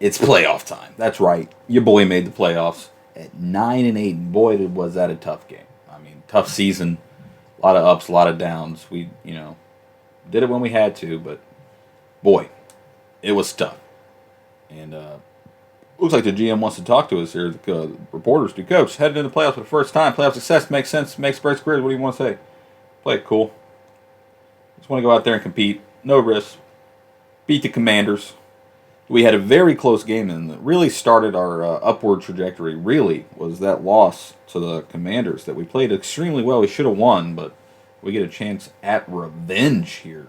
It's playoff time. That's right. Your boy made the playoffs at 9-8. Boy, was that a tough game. I mean, tough season. A lot of ups, a lot of downs. We, did it when we had to, but boy, it was tough. And looks like the GM wants to talk to us here. The reporters do. Coach, heading into the playoffs for the first time. Playoff success makes sense. Makes breaks careers. What do you want to say? Play it cool. Just want to go out there and compete. No risk. Beat the Commanders. We had a very close game, and that really started our upward trajectory. Really was that loss to the Commanders that we played extremely well. We should have won, but we get a chance at revenge here.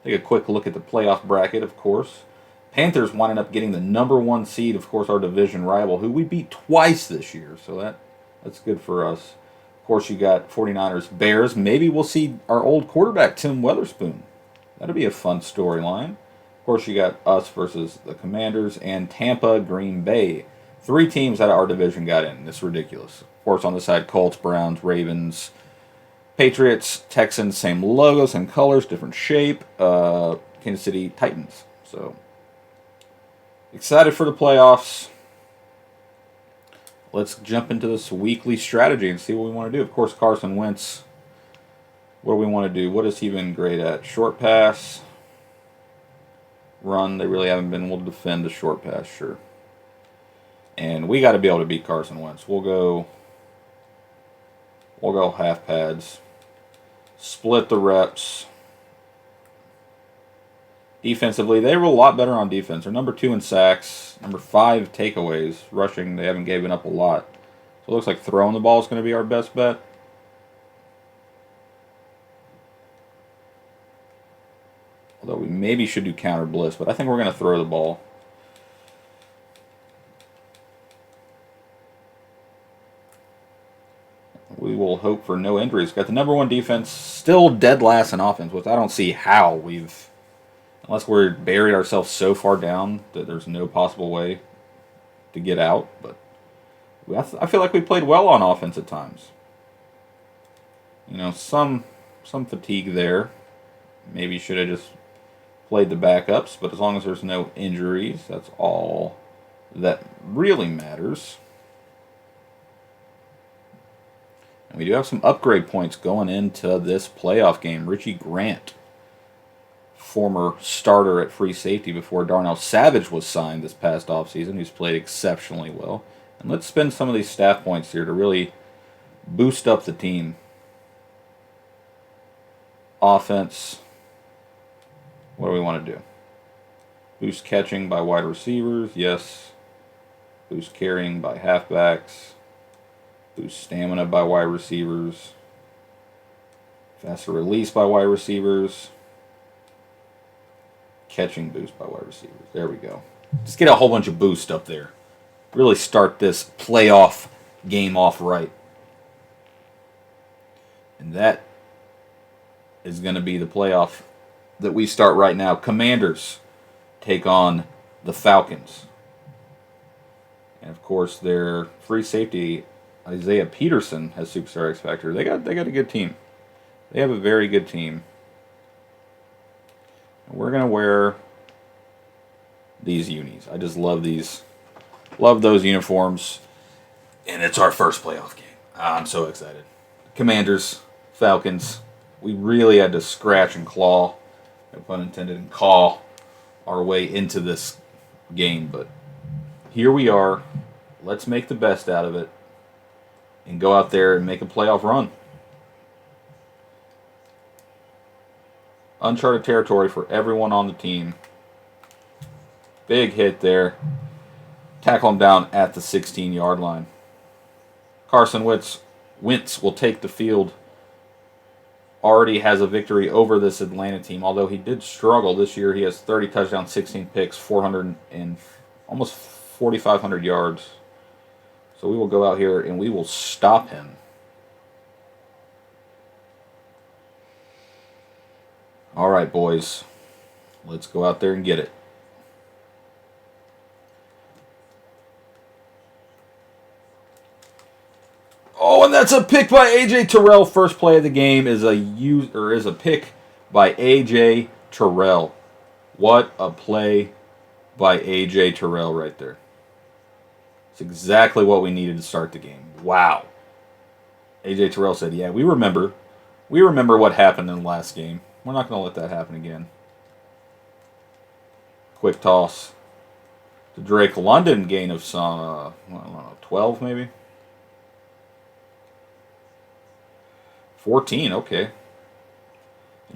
Take a quick look at the playoff bracket, of course. Panthers winding up getting the number 1 seed, of course, our division rival, who we beat twice this year, so that's good for us. Of course, you got 49ers, Bears. Maybe we'll see our old quarterback, Tim Weatherspoon. That'll be a fun storyline. Of course, you got us versus the Commanders and Tampa, Green Bay. 3 teams out of our division got in. It's ridiculous. Of course, on the side, Colts, Browns, Ravens, Patriots, Texans, same logo, same colors, different shape. Kansas City, Titans. So, excited for the playoffs. Let's jump into this weekly strategy and see what we want to do. Of course, Carson Wentz. What do we want to do? What has he been great at? Short pass. Run. They really haven't been able to defend the short pass, sure. And we got to be able to beat Carson Wentz. We'll go half pads. Split the reps. Defensively, they were a lot better on defense. They're number 2 in sacks, number 5 takeaways. Rushing, they haven't given up a lot. So it looks like throwing the ball is going to be our best bet. Although we maybe should do counter blitz, but I think we're going to throw the ball. We will hope for no injuries. Got the number 1 defense, still dead last in offense, which I don't see how we've... Unless we're buried ourselves so far down that there's no possible way to get out. But I feel like we played well on offense at times. Some fatigue there. Maybe should have just played the backups. But as long as there's no injuries, that's all that really matters. And we do have some upgrade points going into this playoff game. Richie Grant, former starter at free safety before Darnell Savage was signed this past offseason, who's played exceptionally well. And let's spend some of these staff points here to really boost up the team. Offense. What do we want to do? Boost catching by wide receivers, yes. Boost carrying by halfbacks. Boost stamina by wide receivers. Faster release by wide receivers. Catching boost by wide receivers. There we go. Just get a whole bunch of boost up there. Really start this playoff game off right. And that is going to be the playoff that we start right now. Commanders take on the Falcons. And of course, their free safety, Isaiah Peterson, has Superstar X Factor. They got a good team. They have a very good team. We're going to wear these unis. I just love these. Love those uniforms. And it's our first playoff game. I'm so excited. Commanders, Falcons. We really had to scratch and claw, no pun intended, and claw our way into this game. But here we are. Let's make the best out of it and go out there and make a playoff run. Uncharted territory for everyone on the team. Big hit there. Tackle him down at the 16-yard line. Carson Wentz will take the field. Already has a victory over this Atlanta team, although he did struggle this year. He has 30 touchdowns, 16 picks, 400 and almost 4,500 yards. So we will go out here and we will stop him. All right, boys. Let's go out there and get it. Oh, and that's a pick by A.J. Terrell. First play of the game is a pick by A.J. Terrell. What a play by A.J. Terrell right there. It's exactly what we needed to start the game. Wow. A.J. Terrell said, yeah, we remember. We remember what happened in the last game. We're not going to let that happen again. Quick toss to Drake London, gain of some, I don't know, 12 maybe? 14, okay.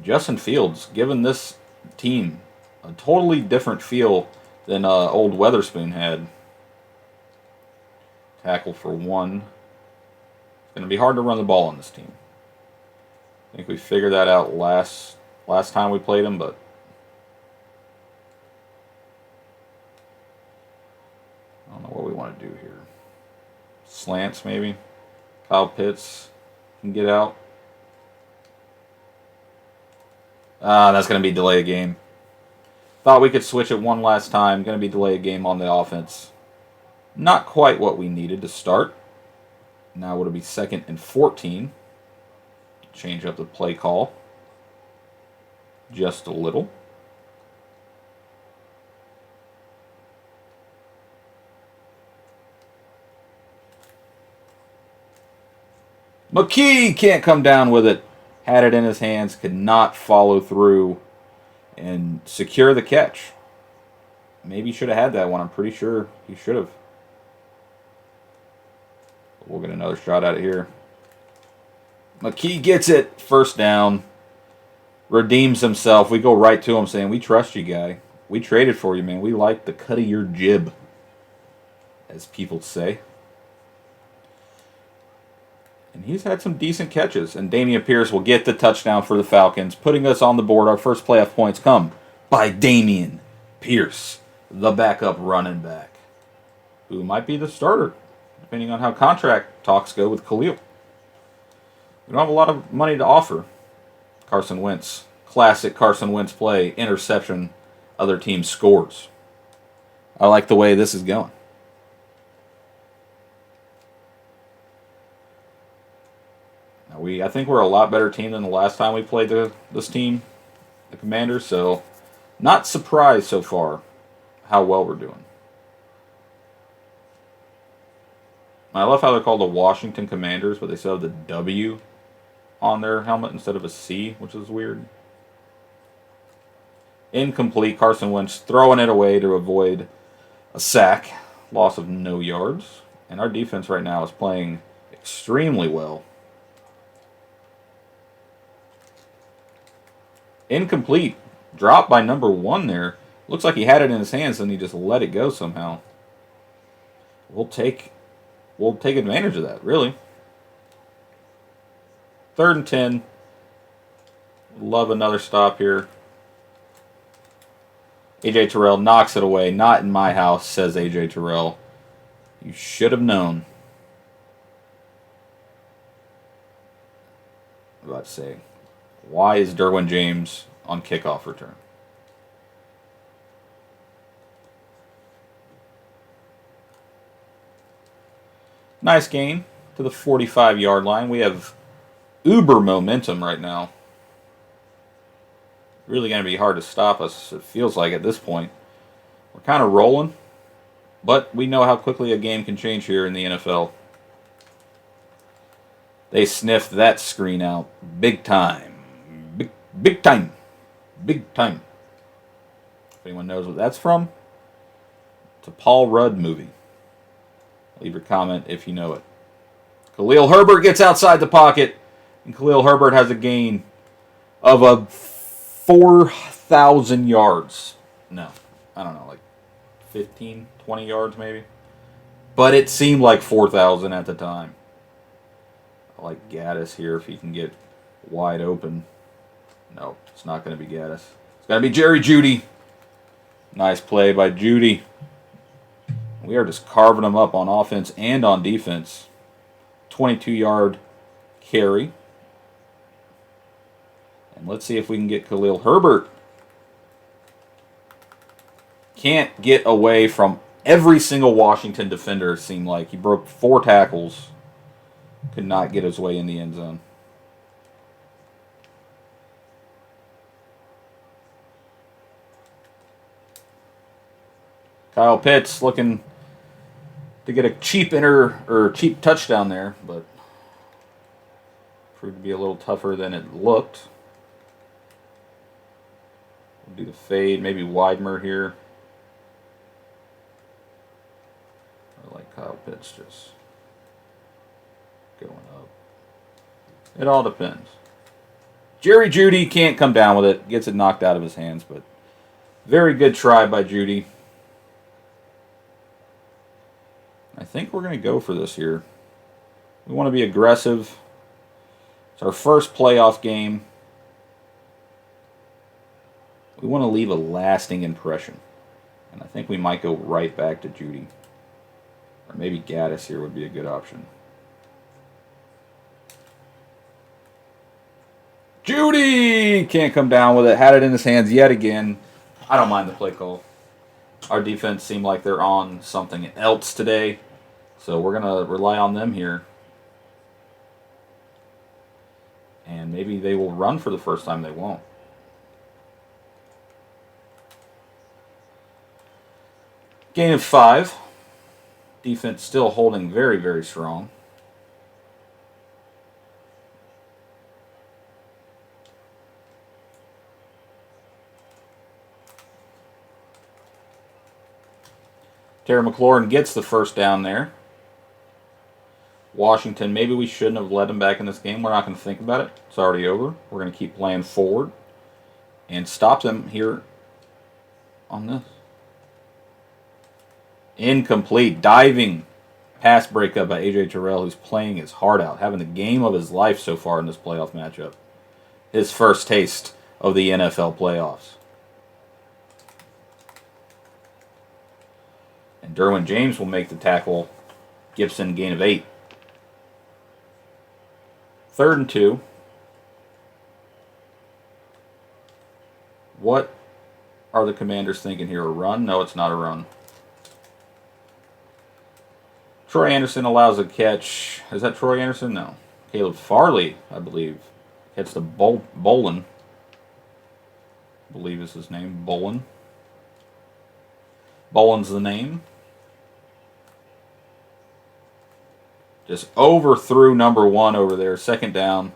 Justin Fields, giving this team a totally different feel than old Weatherspoon had. Tackle for 1. It's going to be hard to run the ball on this team. I think we figured that out last time we played them, but I don't know what we want to do here. Slants, maybe. Kyle Pitts can get out. That's going to be delay a game. Thought we could switch it one last time. Going to be delay a game on the offense. Not quite what we needed to start. Now it'll be 2nd and 14. Change up the play call just a little. McKee can't come down with it. Had it in his hands, could not follow through and secure the catch. Maybe he should have had that one. I'm pretty sure he should have. We'll get another shot out of here. McKee gets it. First down. Redeems himself. We go right to him saying, we trust you, guy. We traded for you, man. We like the cut of your jib, as people say. And he's had some decent catches. And Dameon Pierce will get the touchdown for the Falcons, putting us on the board. Our first playoff points come by Dameon Pierce, the backup running back, who might be the starter, depending on how contract talks go with Khalil. We don't have a lot of money to offer. Carson Wentz. Classic Carson Wentz play. Interception. Other team scores. I like the way this is going. Now I think we're a lot better team than the last time we played this team, the Commanders, so not surprised so far how well we're doing. I love how they're called the Washington Commanders, but they still have the W on their helmet instead of a C, which is weird. Incomplete. Carson Wentz throwing it away to avoid a sack. Loss of no yards. And our defense right now is playing extremely well. Incomplete. Dropped by number 1 there. Looks like he had it in his hands and he just let it go somehow. We'll take advantage of that, really. 3rd and 10. Love another stop here. A.J. Terrell knocks it away. Not in my house, says A.J. Terrell. You should have known. I'm about to say, why is Derwin James on kickoff return? Nice gain to the 45-yard line. We have uber momentum right now. Really going to be hard to stop us, it feels like, at this point. We're kind of rolling, but we know how quickly a game can change here in the NFL. They sniffed that screen out big time. Big time. Big time. If anyone knows what that's from, it's a Paul Rudd movie. Leave your comment if you know it. Khalil Herbert gets outside the pocket, and Khalil Herbert has a gain of a 4,000 yards. No, I don't know, like 15, 20 yards maybe. But it seemed like 4,000 at the time. I like Gaddis here if he can get wide open. No, it's not going to be Gaddis. It's going to be Jerry Jeudy. Nice play by Jeudy. We are just carving them up on offense and on defense. 22-yard carry. And let's see if we can get Khalil Herbert. Can't get away from every single Washington defender, it seemed like. He broke 4 tackles. Could not get his way in the end zone. Kyle Pitts looking to get a cheap touchdown there, but proved to be a little tougher than it looked. We'll do the fade, maybe Widemer here. I like Kyle Pitts just going up. It all depends. Jerry Jeudy can't come down with it. Gets it knocked out of his hands, but very good try by Jeudy. I think we're going to go for this here. We want to be aggressive. It's our first playoff game. We want to leave a lasting impression. And I think we might go right back to Jeudy. Or maybe Gaddis here would be a good option. Jeudy can't come down with it. Had it in his hands yet again. I don't mind the play call. Our defense seemed like they're on something else today. So we're going to rely on them here. And maybe they will run for the first time. They won't. Gain of 5. Defense still holding very, very strong. Terry McLaurin gets the first down there. Washington, maybe we shouldn't have let him back in this game. We're not going to think about it. It's already over. We're going to keep playing forward and stop them here on this. Incomplete. Diving pass breakup by A.J. Terrell, who's playing his heart out, having the game of his life so far in this playoff matchup. His first taste of the NFL playoffs. And Derwin James will make the tackle. Gibson, gain of 8. 3rd and 2. What are the Commanders thinking here? A run? No, it's not a run. Troy Anderson allows a catch. Is that Troy Anderson? No. Caleb Farley, I believe. Hits the Bolin. I believe is his name. Bolin. Bolin's the name. Just overthrew number 1 over there. 2nd down.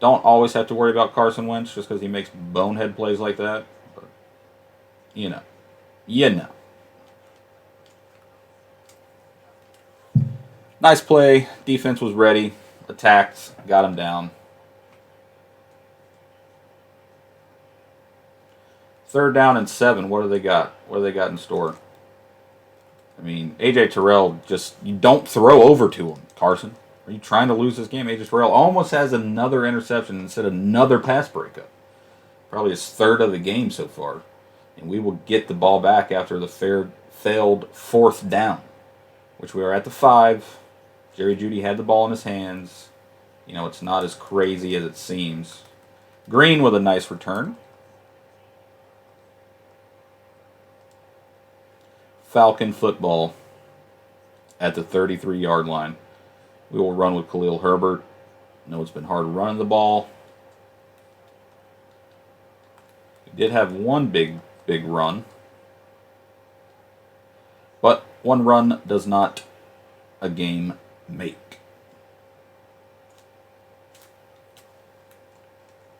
Don't always have to worry about Carson Wentz just because he makes bonehead plays like that. But, you know. Nice play. Defense was ready. Attacked. Got him down. 3rd down and 7. What do they got? What do they got in store? I mean, A.J. Terrell, you don't throw over to him, Carson. Are you trying to lose this game? A.J. Terrell almost has another interception instead of another pass breakup. Probably his 3rd of the game so far. And we will get the ball back after the failed 4th down, which we are at the 5. Jerry Jeudy had the ball in his hands. You know, it's not as crazy as it seems. Green with a nice return. Falcon football at the 33-yard line. We will run with Khalil Herbert. I know it's been hard running the ball. We did have one big run. But one run does not a game make.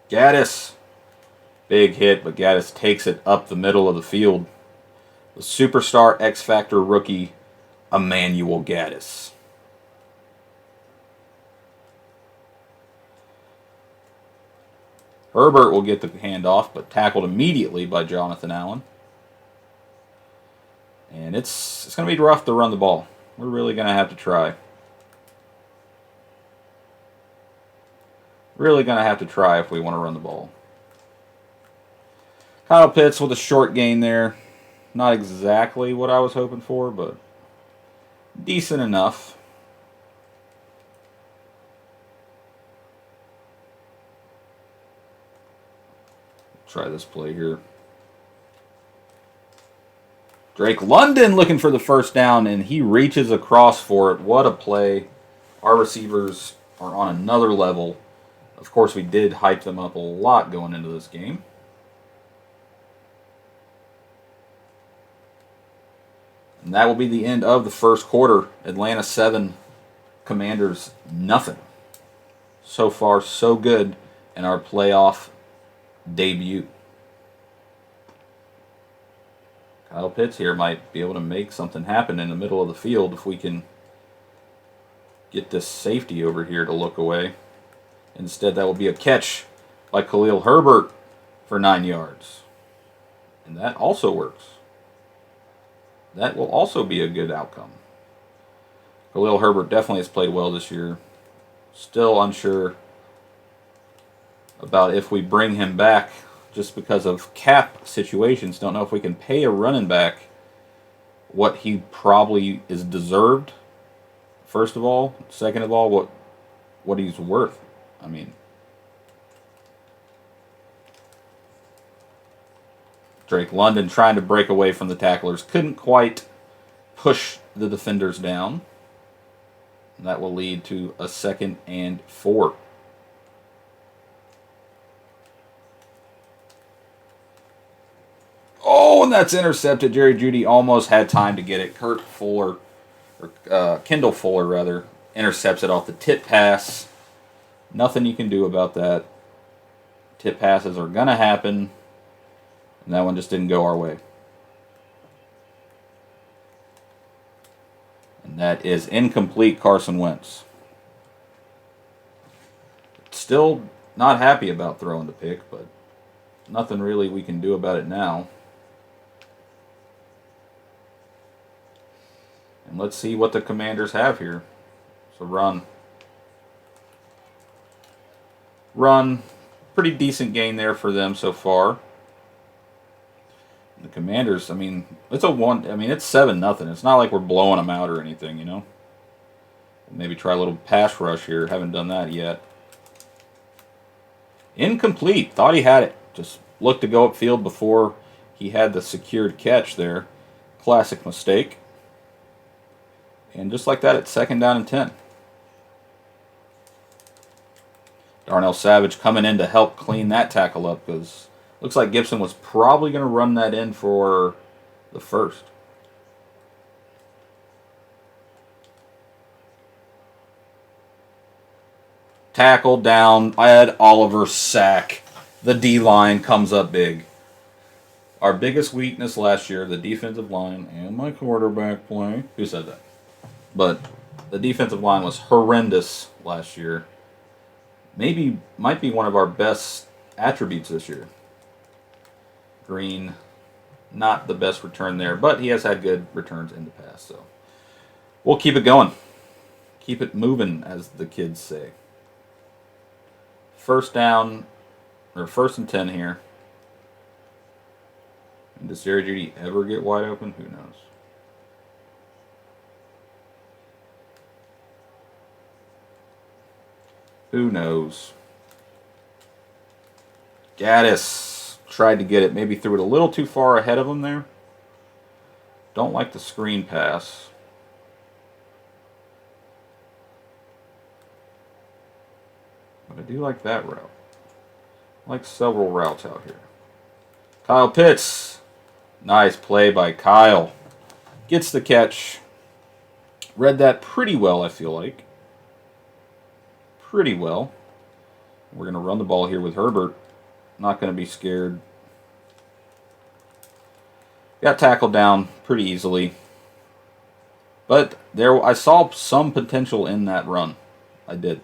Gaddis. Big hit, but Gaddis takes it up the middle of the field. The superstar X Factor rookie, Emmanuel Gaddis. Herbert will get the handoff, but tackled immediately by Jonathan Allen. And it's going to be rough to run the ball. We're really going to have to try. Really going to have to try if we want to run the ball. Kyle Pitts with a short gain there. Not exactly what I was hoping for, but decent enough. Try this play here. Drake London looking for the first down, and he reaches across for it. What a play. Our receivers are on another level. Of course, we did hype them up a lot going into this game. And that will be the end of the first quarter. Atlanta 7, Commanders nothing. So far, so good in our playoff debut. Kyle Pitts here might be able to make something happen in the middle of the field if we can get this safety over here to look away. Instead, that will be a catch by Khalil Herbert for 9 yards. And that also works. That will also be a good outcome. Khalil Herbert definitely has played well this year. Still unsure about if we bring him back just because of cap situations. Don't know if we can pay a running back what he probably is deserved, first of all. Second of all, what he's worth. I mean, Drake London trying to break away from the tacklers. Couldn't quite push the defenders down. And that will lead to a 2nd and 4. Oh, and that's intercepted. Jerry Jeudy almost had time to get it. Kendall Fuller, rather, intercepts it off the tip pass. Nothing you can do about that. Tip passes are going to happen. And that one just didn't go our way. And that is incomplete, Carson Wentz. Still not happy about throwing the pick, but nothing really we can do about it now. And let's see what the Commanders have here. So run. Pretty decent gain there for them so far. The Commanders, I mean, it's 7-0. It's not like we're blowing them out or anything, you know. Maybe try a little pass rush here. Haven't done that yet. Incomplete. Thought he had it. Just looked to go upfield before he had the secured catch there. Classic mistake. And just like that, it's 2nd down and 10. Darnell Savage coming in to help clean that tackle up because looks like Gibson was probably going to run that in for the first. Tackle down. Ed Oliver sack. The D-line comes up big. Our biggest weakness last year, the defensive line and my quarterback play. Who said that? But the defensive line was horrendous last year. Might be one of our best attributes this year. Green, not the best return there, but he has had good returns in the past. So we'll keep it going. Keep it moving, as the kids say. 1st and 10 here. And does Jerry Jeudy ever get wide open? Who knows? Who knows? Gaddis tried to get it. Maybe threw it a little too far ahead of him there. Don't like the screen pass. But I do like that route. I like several routes out here. Kyle Pitts. Nice play by Kyle. Gets the catch. Read that pretty well, I feel like. Pretty well. We're going to run the ball here with Herbert. Not going to be scared. Got tackled down pretty easily. But I saw some potential in that run. I did.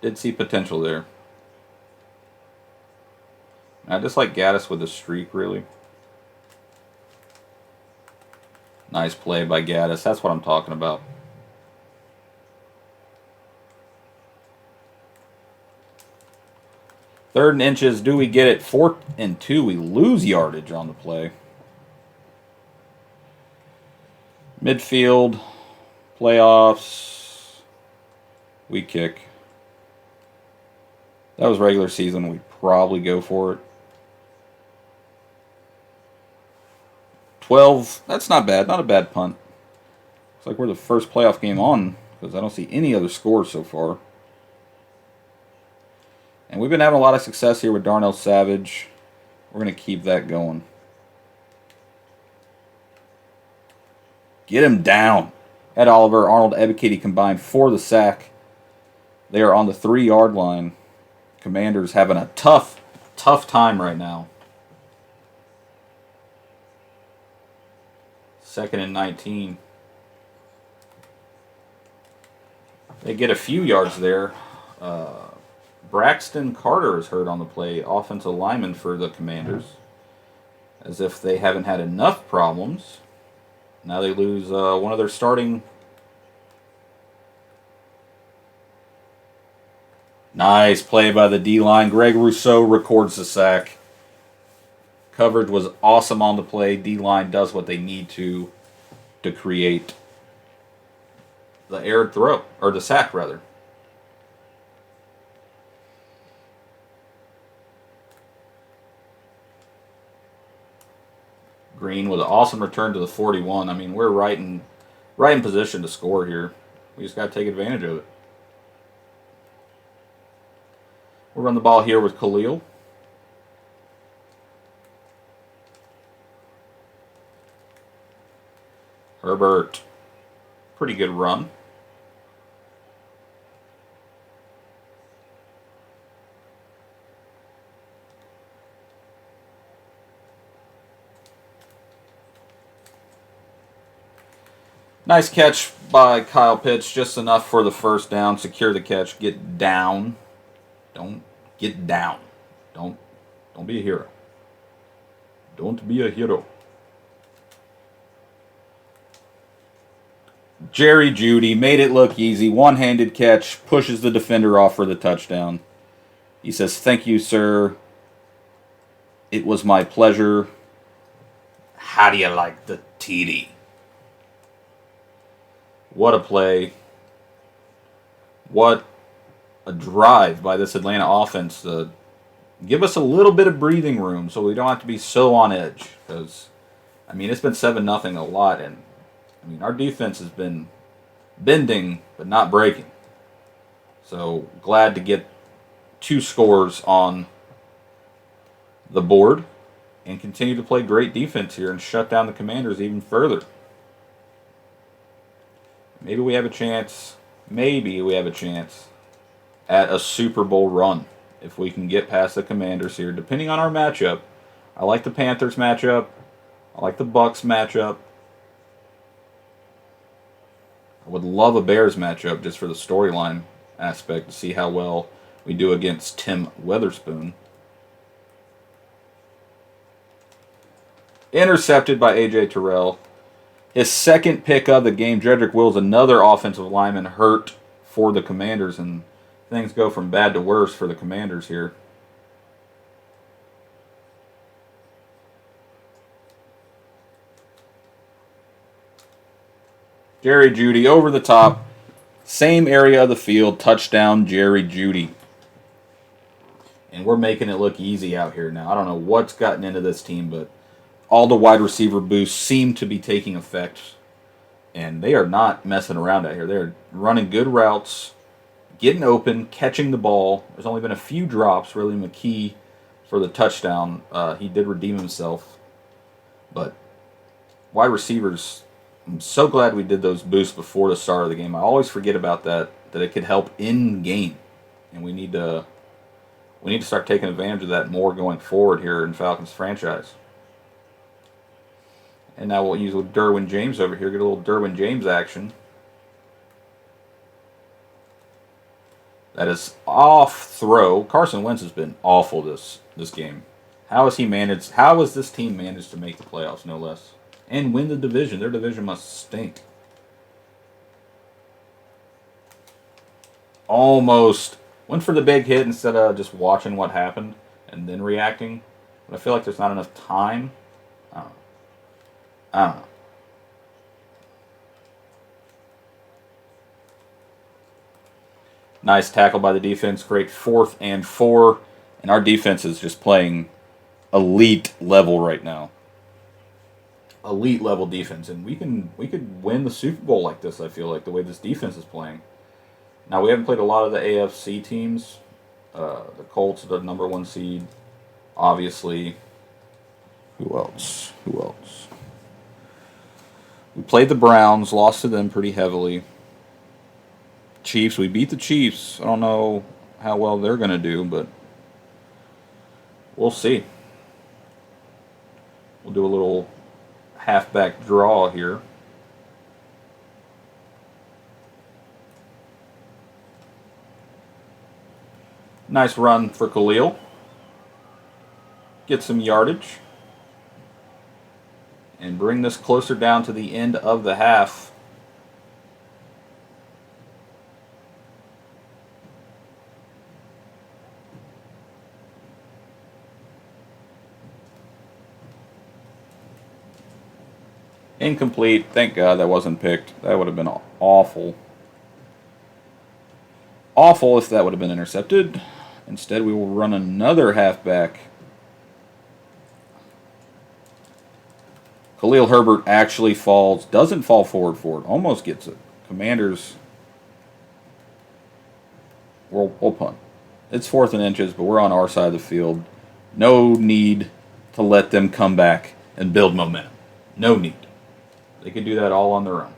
Did see potential there. I just like Gaddis with a streak, really. Nice play by Gaddis. That's what I'm talking about. Third and inches. Do we get it? 4th and 2. We lose yardage on the play. Midfield. Playoffs. We kick. That was regular season. We'd probably go for it. 12. That's not bad. Not a bad punt. Looks like we're the first playoff game on because I don't see any other scores so far. And we've been having a lot of success here with Darnell Savage. We're going to keep that going. Get him down. Ed Oliver, Arnold Ebiketie combined for the sack. They are on the 3-yard line. Commanders having a tough time right now. 2nd and 19. They get a few yards there. Braxton Carter is hurt on the play, offensive lineman for the Commanders. As if they haven't had enough problems. Now they lose one of their starting. Nice play by the D-line. Greg Rousseau records the sack. Coverage was awesome on the play. D-line does what they need to create the aired throw, or the sack rather. Green with an awesome return to the 41. I mean, we're right in position to score here. We just got to take advantage of it. We'll run the ball here with Khalil. Herbert. Pretty good run. Nice catch by Kyle Pitts. Just enough for the first down. Secure the catch. Get down. Don't get down. Don't be a hero. Don't be a hero. Jerry Jeudy made it look easy. One-handed catch. Pushes the defender off for the touchdown. He says, "Thank you, sir. It was my pleasure. How do you like the TD?" What a play. What a drive by this Atlanta offense to give us a little bit of breathing room so we don't have to be so on edge. Because, I mean, it's been 7-0 a lot. And, I mean, our defense has been bending but not breaking. So, glad to get 2 scores on the board and continue to play great defense here and shut down the Commanders even further. Maybe we have a chance at a Super Bowl run if we can get past the Commanders here, depending on our matchup. I like the Panthers matchup. I like the Bucs matchup. I would love a Bears matchup just for the storyline aspect to see how well we do against Tim Weatherspoon. Intercepted by A.J. Terrell. His second pick of the game. Jedrick Wills, another offensive lineman, hurt for the Commanders, and things go from bad to worse for the Commanders here. Jerry Jeudy over the top. Same area of the field. Touchdown, Jerry Jeudy. And we're making it look easy out here now. I don't know what's gotten into this team, but all the wide receiver boosts seem to be taking effect. And they are not messing around out here. They're running good routes, getting open, catching the ball. There's only been a few drops. Really, McKee for the touchdown. He did redeem himself. But wide receivers, I'm so glad we did those boosts before the start of the game. I always forget about that it could help in game. And we need to start taking advantage of that more going forward here in Falcons franchise. And now we'll use with Derwin James over here. Get a little Derwin James action. That is off throw. Carson Wentz has been awful this game. How has this team managed to make the playoffs, no less? And win the division. Their division must stink. Almost went for the big hit instead of just watching what happened and then reacting. But I feel like there's not enough time. I don't know. Nice tackle by the defense. Great 4th and 4. And our defense is just playing elite level right now. Elite level defense. And we could win the Super Bowl like this, I feel like, the way this defense is playing. Now, we haven't played a lot of the AFC teams. The Colts are the number 1 seed. Obviously. Who else? We played the Browns, lost to them pretty heavily. Chiefs, we beat the Chiefs. I don't know how well they're going to do, but we'll see. We'll do a little halfback draw here. Nice run for Khalil. Get some yardage. And bring this closer down to the end of the half. Incomplete. Thank God that wasn't picked. That would have been awful. Awful if that would have been intercepted. Instead, we will run another halfback. Khalil Herbert actually falls. Doesn't fall forward for it. Almost gets it. Commanders. We'll punt. It's 4th and inches, but we're on our side of the field. No need to let them come back and build momentum. No need. They can do that all on their own.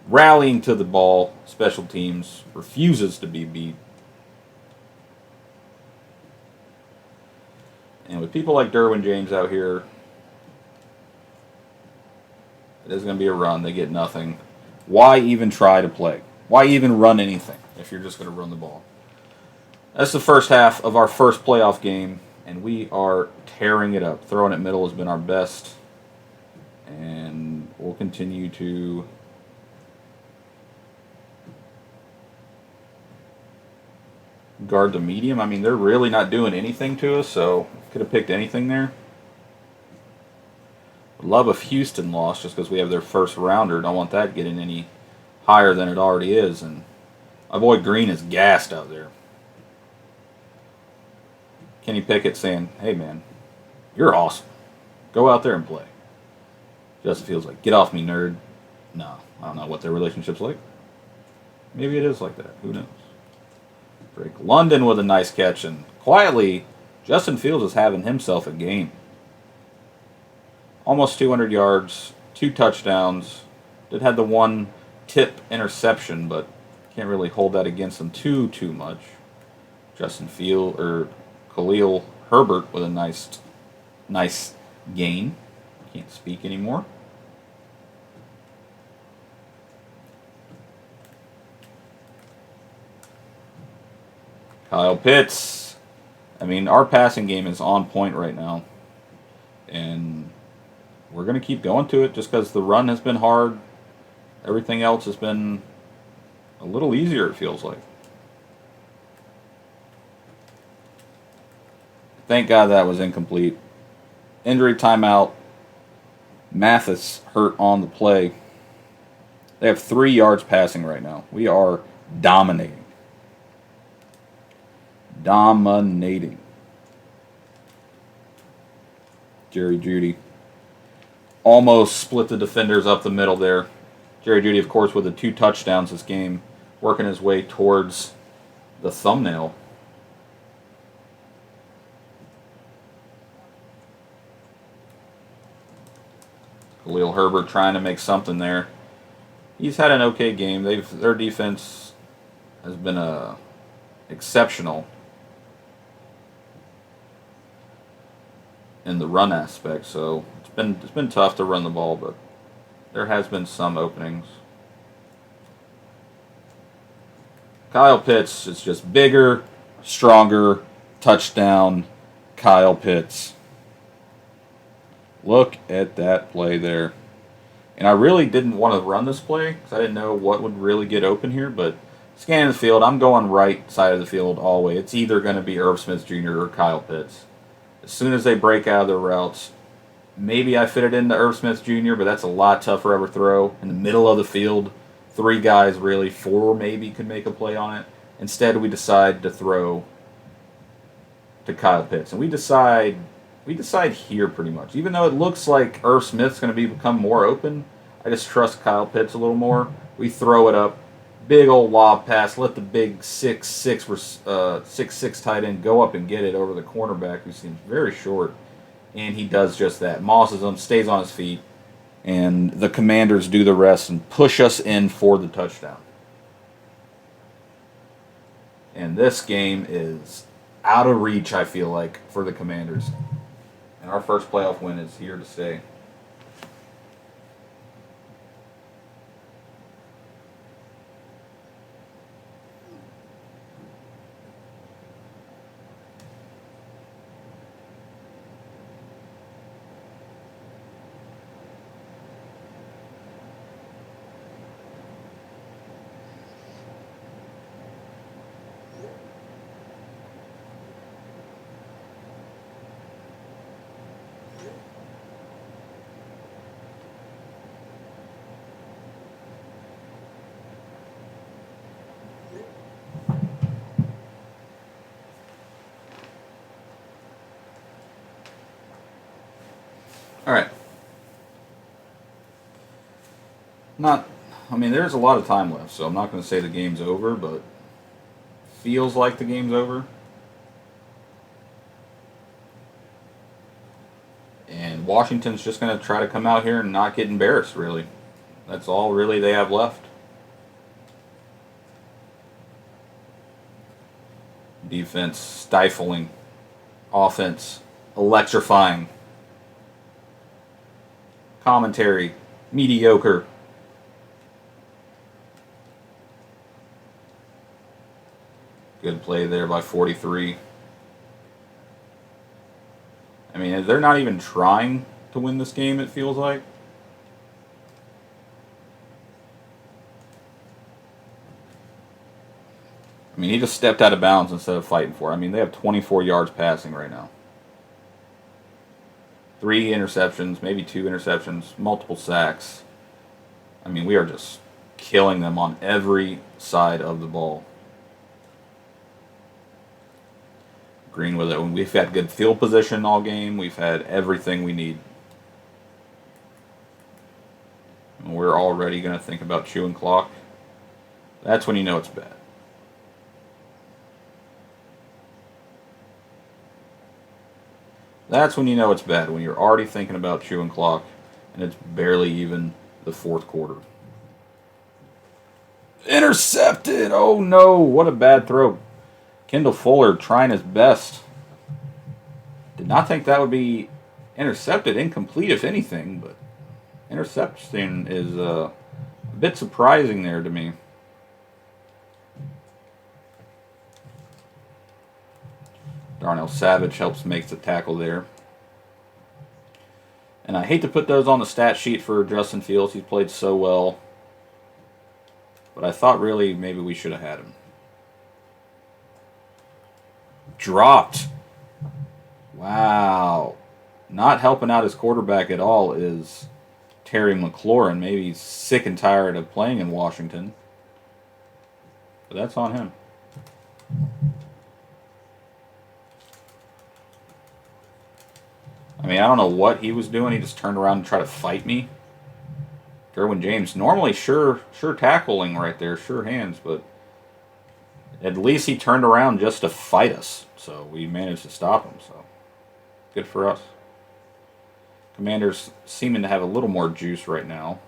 Rallying to the ball, special teams refuses to be beat. And with people like Derwin James out here, it is going to be a run. They get nothing. Why even try to play? Why even run anything if you're just going to run the ball? That's the first half of our first playoff game, and we are tearing it up. Throwing it middle has been our best, and we'll continue to guard the medium. I mean, they're really not doing anything to us, so could have picked anything there. Love if Houston lost just because we have their first rounder. Don't want that getting any higher than it already is. And my boy Green is gassed out there. Kenny Pickett saying, hey man, you're awesome. Go out there and play. Justin Fields like, get off me, nerd. No, I don't know what their relationship's like. Maybe it is like that. Who knows? Drake London with a nice catch, and quietly, Justin Fields is having himself a game. Almost 200 yards, 2 touchdowns. Did have the one tip interception, but can't really hold that against him too much. Justin Fields or Khalil Herbert with a nice gain. Can't speak anymore. Kyle Pitts. I mean, our passing game is on point right now. And we're going to keep going to it just because the run has been hard. Everything else has been a little easier, it feels like. Thank God that was incomplete. Injury timeout. Mathis hurt on the play. They have 3 yards passing right now. We are dominating. Dominating. Jerry Jeudy almost split the defenders up the middle there. Jerry Jeudy, of course, with the 2 touchdowns this game, working his way towards the thumbnail. Khalil Herbert trying to make something there. He's had an okay game. Their defense has been exceptional in the run aspect, so it's been tough to run the ball, but there has been some openings. Kyle Pitts is just bigger, stronger, touchdown, Kyle Pitts. Look at that play there. And I really didn't want to run this play because I didn't know what would really get open here, but scanning the field, I'm going right side of the field all the way. It's either going to be Irv Smith Jr. or Kyle Pitts. As soon as they break out of their routes, maybe I fit it into Irv Smith Jr., but that's a lot tougher of a throw. In the middle of the field, 3 guys, really, 4 maybe could make a play on it. Instead, we decide to throw to Kyle Pitts. And we decide here pretty much. Even though it looks like Irv Smith's going to become more open, I just trust Kyle Pitts a little more. We throw it up. Big old lob pass. Let the big 6'6" tight end go up and get it over the cornerback, who seems very short And he does just that. Mosses him, stays on his feet, and the Commanders do the rest and push us in for the touchdown. And this game is out of reach, I feel like, for the Commanders. And our first playoff win is here to stay. All right. There's a lot of time left, so I'm not going to say the game's over, but feels like the game's over. And Washington's just going to try to come out here and not get embarrassed, really. That's all really they have left. Defense stifling. Offense electrifying. Commentary mediocre. Good play there by 43. They're not even trying to win this game, it feels like. He just stepped out of bounds instead of fighting for it. They have 24 yards passing right now. 3 interceptions, maybe 2 interceptions, multiple sacks. We are just killing them on every side of the ball. Green with it. We've had good field position all game. We've had everything we need. And we're already going to think about chewing clock. That's when you know it's bad. That's when you know it's bad, when you're already thinking about chewing clock and it's barely even the fourth quarter. Intercepted! Oh no, what a bad throw. Kendall Fuller trying his best. Did not think that would be intercepted, incomplete if anything, but interception is a bit surprising there to me. Darnell Savage helps make the tackle there. And I hate to put those on the stat sheet for Justin Fields. He's played so well. But I thought really maybe we should have had him. Dropped. Wow. Not helping out his quarterback at all is Terry McLaurin. Maybe he's sick and tired of playing in Washington. But that's on him. I don't know what he was doing. He just turned around and tried to fight me. Derwin James, normally sure tackling right there, sure hands, but at least he turned around just to fight us. So we managed to stop him. So good for us. Commanders seeming to have a little more juice right now.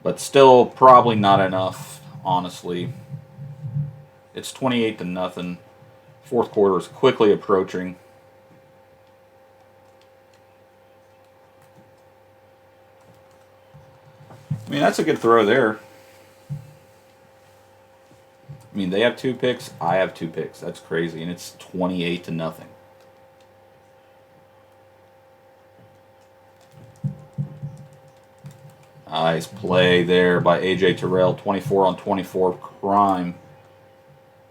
But still probably not enough, honestly. It's 28-0. Fourth quarter is quickly approaching. That's a good throw there. They have 2 picks. I have 2 picks. That's crazy. And it's 28-0. Nice play there by A.J. Terrell. 24 on 24 crime.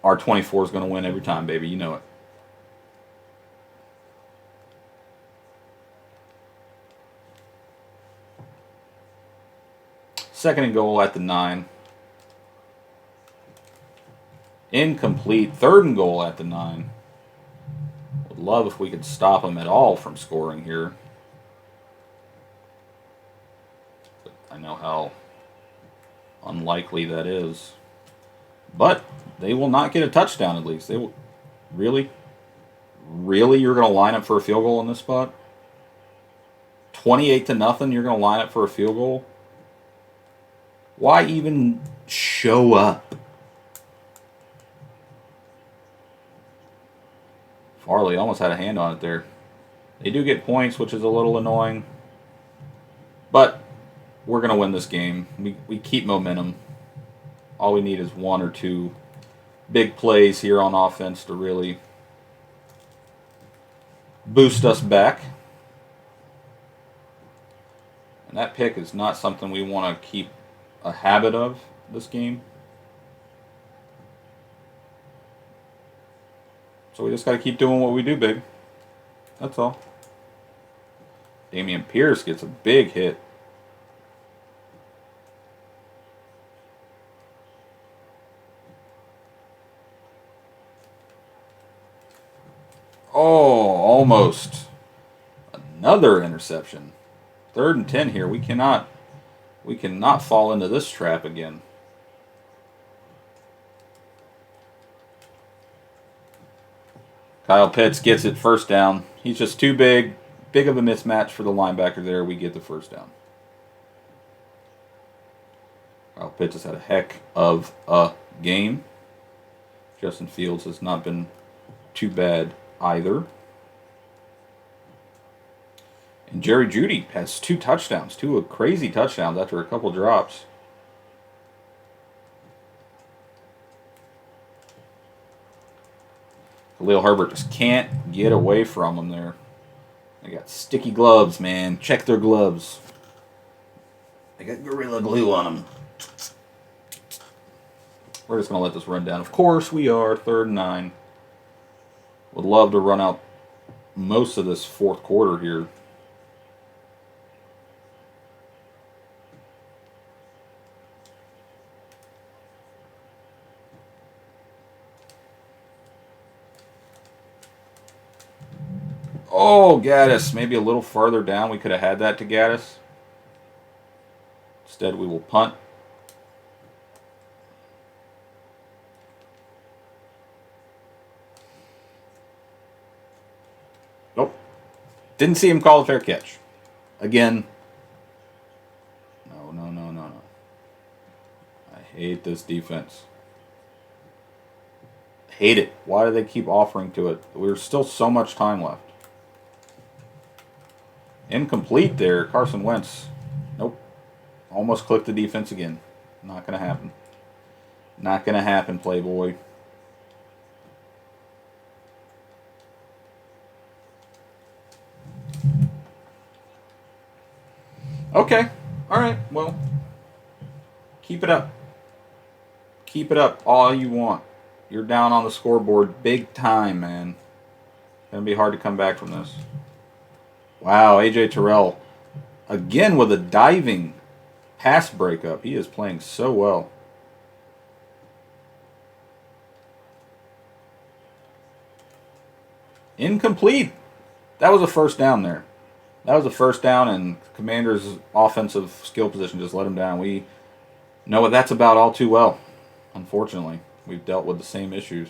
Our 24 is going to win every time, baby. You know it. Second and goal at the 9. Incomplete. Third and goal at the 9. Would love if we could stop them at all from scoring here. But I know how unlikely that is. But they will not get a touchdown at least. They will. Really? Really, you're going to line up for a field goal in this spot? 28-0, you're going to line up for a field goal? Why even show up? Farley almost had a hand on it there. They do get points, which is a little annoying. But we're going to win this game. We keep momentum. All we need is one or two big plays here on offense to really boost us back. And that pick is not something we want to keep a habit of this game. So we just got to keep doing what we do, baby. That's all. Dameon Pierce gets a big hit. Oh, almost. Another interception. 3rd and 10 here. We cannot fall into this trap again. Kyle Pitts gets it, first down. He's just too big of a mismatch for the linebacker there. We get the first down. Kyle Pitts has had a heck of a game. Justin Fields has not been too bad either. And Jerry Jeudy has 2 touchdowns, 2 crazy touchdowns after a couple drops. Khalil Herbert just can't get away from him there. They got sticky gloves, man. Check their gloves. They got Gorilla Glue on them. We're just going to let this run down. Of course we are. 3rd and 9. Would love to run out most of this 4th quarter here. Oh, Gaddis. Maybe a little farther down. We could have had that to Gaddis. Instead, we will punt. Nope. Didn't see him call a fair catch. Again. No. I hate this defense. Hate it. Why do they keep offering to it? There's still so much time left. Incomplete there. Carson Wentz. Nope. Almost clicked the defense again. Not going to happen. Not going to happen, Playboy. Okay. All right. Well, keep it up. Keep it up all you want. You're down on the scoreboard big time, man. It's going to be hard to come back from this. Wow, A.J. Terrell, again with a diving pass breakup. He is playing so well. Incomplete. That was a first down there. That was a first down, and Commanders' offensive skill position just let him down. We know what that's about all too well. Unfortunately, we've dealt with the same issues.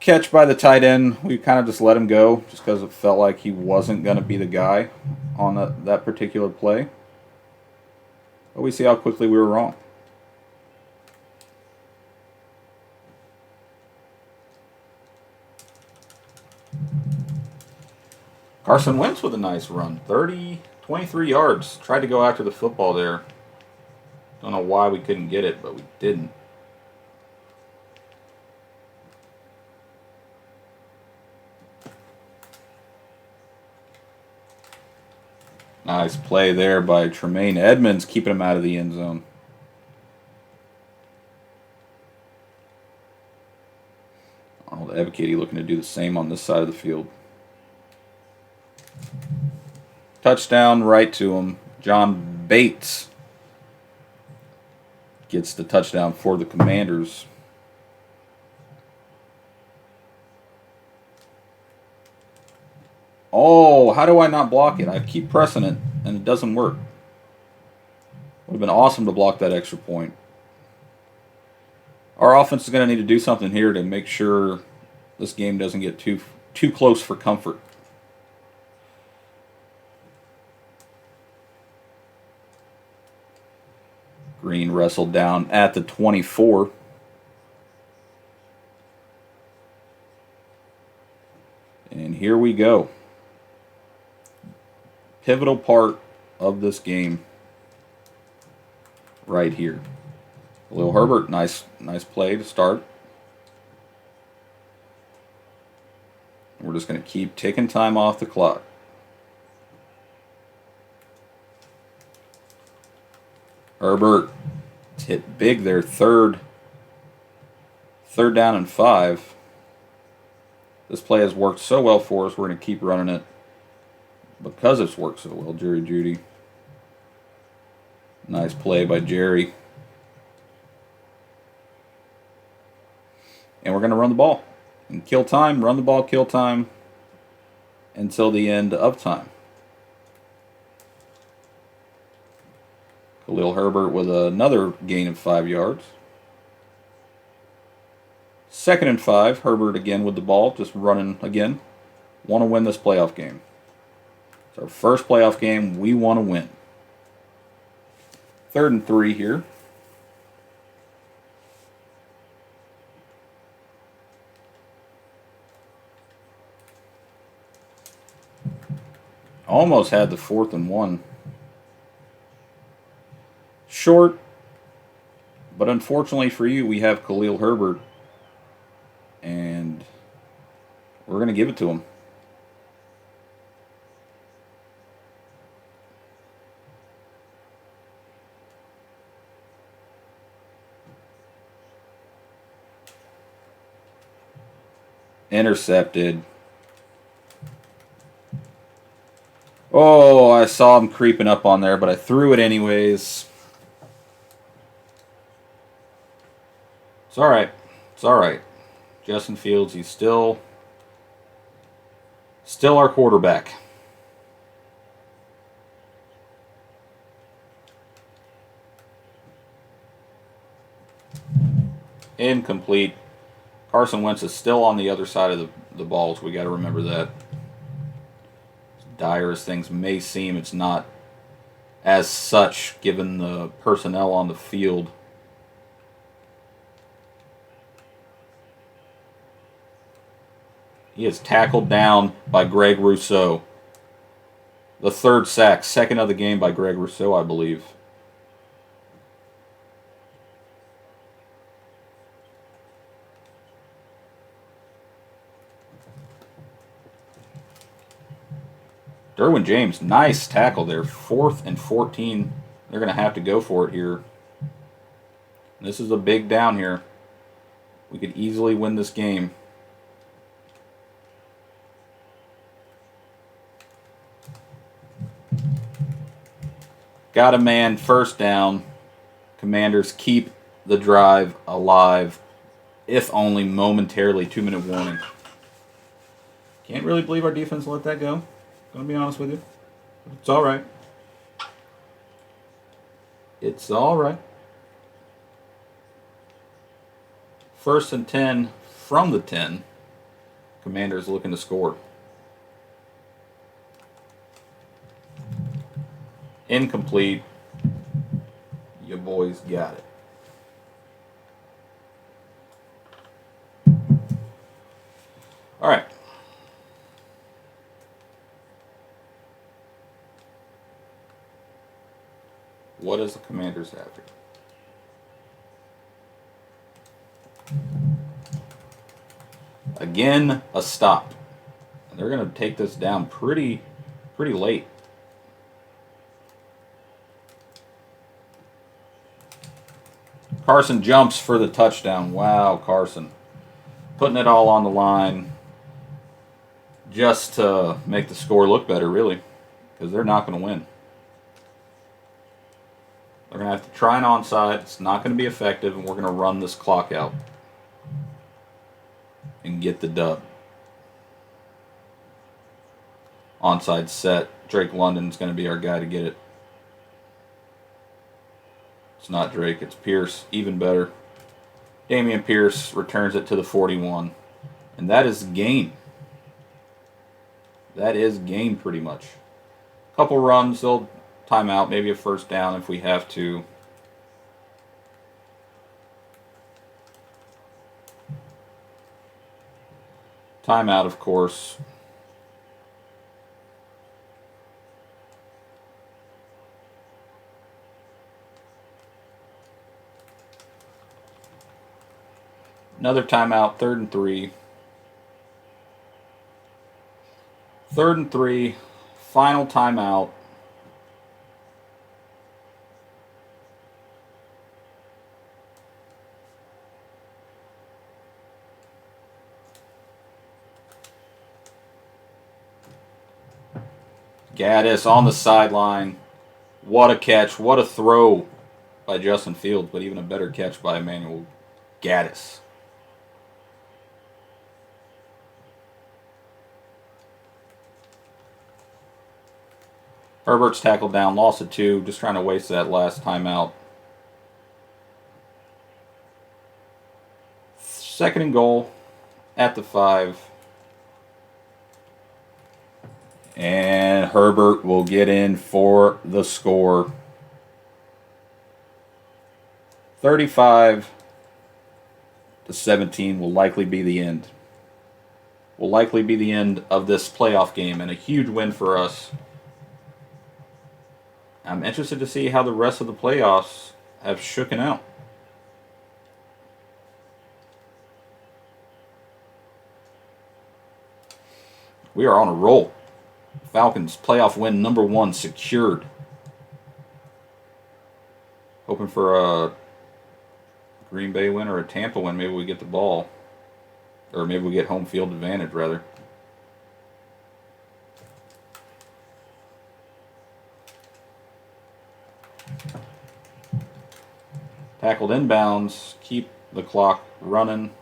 Catch by the tight end. We kind of just let him go just because it felt like he wasn't going to be the guy on that particular play. But we see how quickly we were wrong. Carson Wentz with a nice run. 23 yards. Tried to go after the football there. Don't know why we couldn't get it, but we didn't. Nice play there by Tremaine Edmonds, keeping him out of the end zone. Arnold Ebiketie looking to do the same on this side of the field. Touchdown right to him. John Bates gets the touchdown for the Commanders. Oh, how do I not block it? I keep pressing it, and it doesn't work. Would have been awesome to block that extra point. Our offense is going to need to do something here to make sure this game doesn't get too close for comfort. Green wrestled down at the 24. And here we go. Pivotal part of this game right here. Khalil Herbert, nice play to start. We're just going to keep taking time off the clock. Herbert hit big there, third down and 5. This play has worked so well for us, we're going to keep running it because it's worked so well. Jerry Jeudy. Nice play by Jerry. And we're going to run the ball and kill time, run the ball, kill time until the end of time. Khalil Herbert with another gain of 5 yards. 2nd and 5. Herbert again with the ball, just running again. Want to win this playoff game. It's our first playoff game. We want to win. 3rd and 3 here. Almost had the 4th and 1. Short, but unfortunately for you, we have Khalil Herbert, and we're going to give it to him. Intercepted. Oh, I saw him creeping up on there, but I threw it anyways. It's all right. It's all right. Justin Fields, he's still our quarterback. Incomplete. Carson Wentz is still on the other side of the balls. We got to remember that. As dire as things may seem, it's not as such given the personnel on the field. He is tackled down by Greg Rousseau. The 3rd sack, 2nd of the game by Greg Rousseau, I believe. Derwin James, nice tackle there. 4th and 14. They're going to have to go for it here. This is a big down here. We could easily win this game. Got a man, 1st down. Commanders keep the drive alive, if only momentarily. 2-minute warning. Can't really believe our defense let that go. Gonna be honest with you. It's all right. It's all right. 1st and 10 from the 10. Commanders looking to score. Incomplete. You boys got it. All right. What does the Commanders have here? Again, a stop. And they're going to take this down pretty late. Carson jumps for the touchdown. Wow, Carson. Putting it all on the line just to make the score look better, really, because they're not going to win. They're going to have to try an onside. It's not going to be effective, and we're going to run this clock out and get the dub. Onside set. Drake London's going to be our guy to get it. It's not Drake, it's Pierce. Even better. Damian Pierce returns it to the 41. And that is game. That is game pretty much. Couple runs, they'll timeout, maybe a first down if we have to. Timeout, of course. Another timeout, 3rd and 3. 3rd and 3, final timeout. Gaddis on the sideline. What a catch. What a throw by Justin Fields, but even a better catch by Emmanuel Gaddis. Herbert's tackled down, loss of 2, just trying to waste that last timeout. 2nd and goal at the 5. And Herbert will get in for the score. 35-17 will likely be the end. Will likely be the end of this playoff game, and a huge win for us. I'm interested to see how the rest of the playoffs have shooken out. We are on a roll. Falcons playoff win number 1 secured. Hoping for a Green Bay win or a Tampa win. Maybe we get the ball. Or maybe we get home field advantage, rather. Tackled inbounds. Keep the clock running.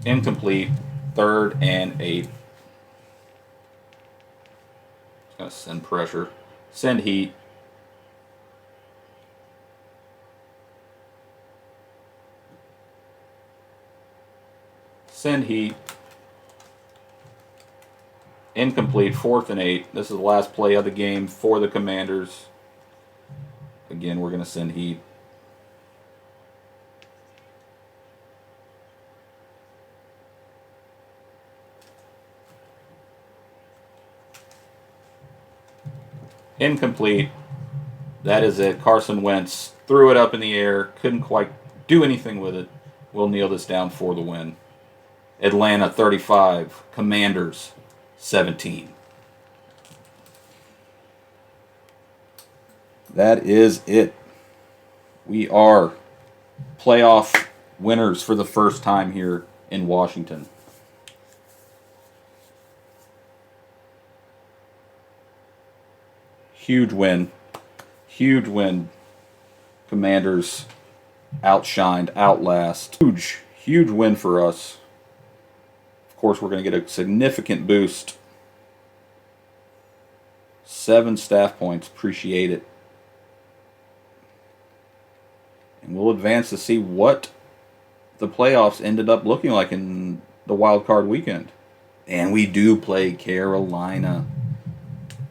Incomplete. 3rd and 8. It's going to send pressure. Send heat. Send heat. Incomplete. 4th and 8. This is the last play of the game for the Commanders. Again, we're going to send heat. Incomplete. That is it. Carson Wentz threw it up in the air. Couldn't quite do anything with it. We'll kneel this down for the win. Atlanta 35. Commanders 17. That is it. We are playoff winners for the first time here in Washington. Huge win. Huge win. Commanders outshined, outlast. Huge win for us. Of course, we're going to get a significant boost. 7 staff points. Appreciate it. And we'll advance to see what the playoffs ended up looking like in the wild card weekend. And we do play Carolina.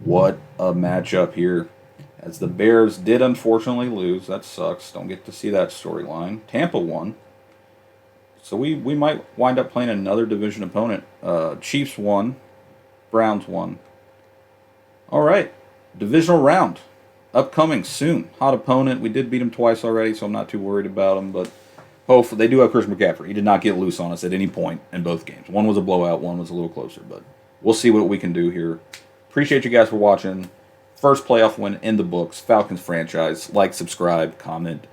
What a matchup here. As the Bears did unfortunately lose. That sucks. Don't get to see that storyline. Tampa won. So we might wind up playing another division opponent. Chiefs won. Browns won. All right. Divisional round. Upcoming soon. Hot opponent. We did beat them twice already, so I'm not too worried about them. But hopefully, they do have Chris McCaffrey. He did not get loose on us at any point in both games. One was a blowout. One was a little closer. But we'll see what we can do here. Appreciate you guys for watching. First playoff win in the books. Falcons franchise. Like, subscribe, comment,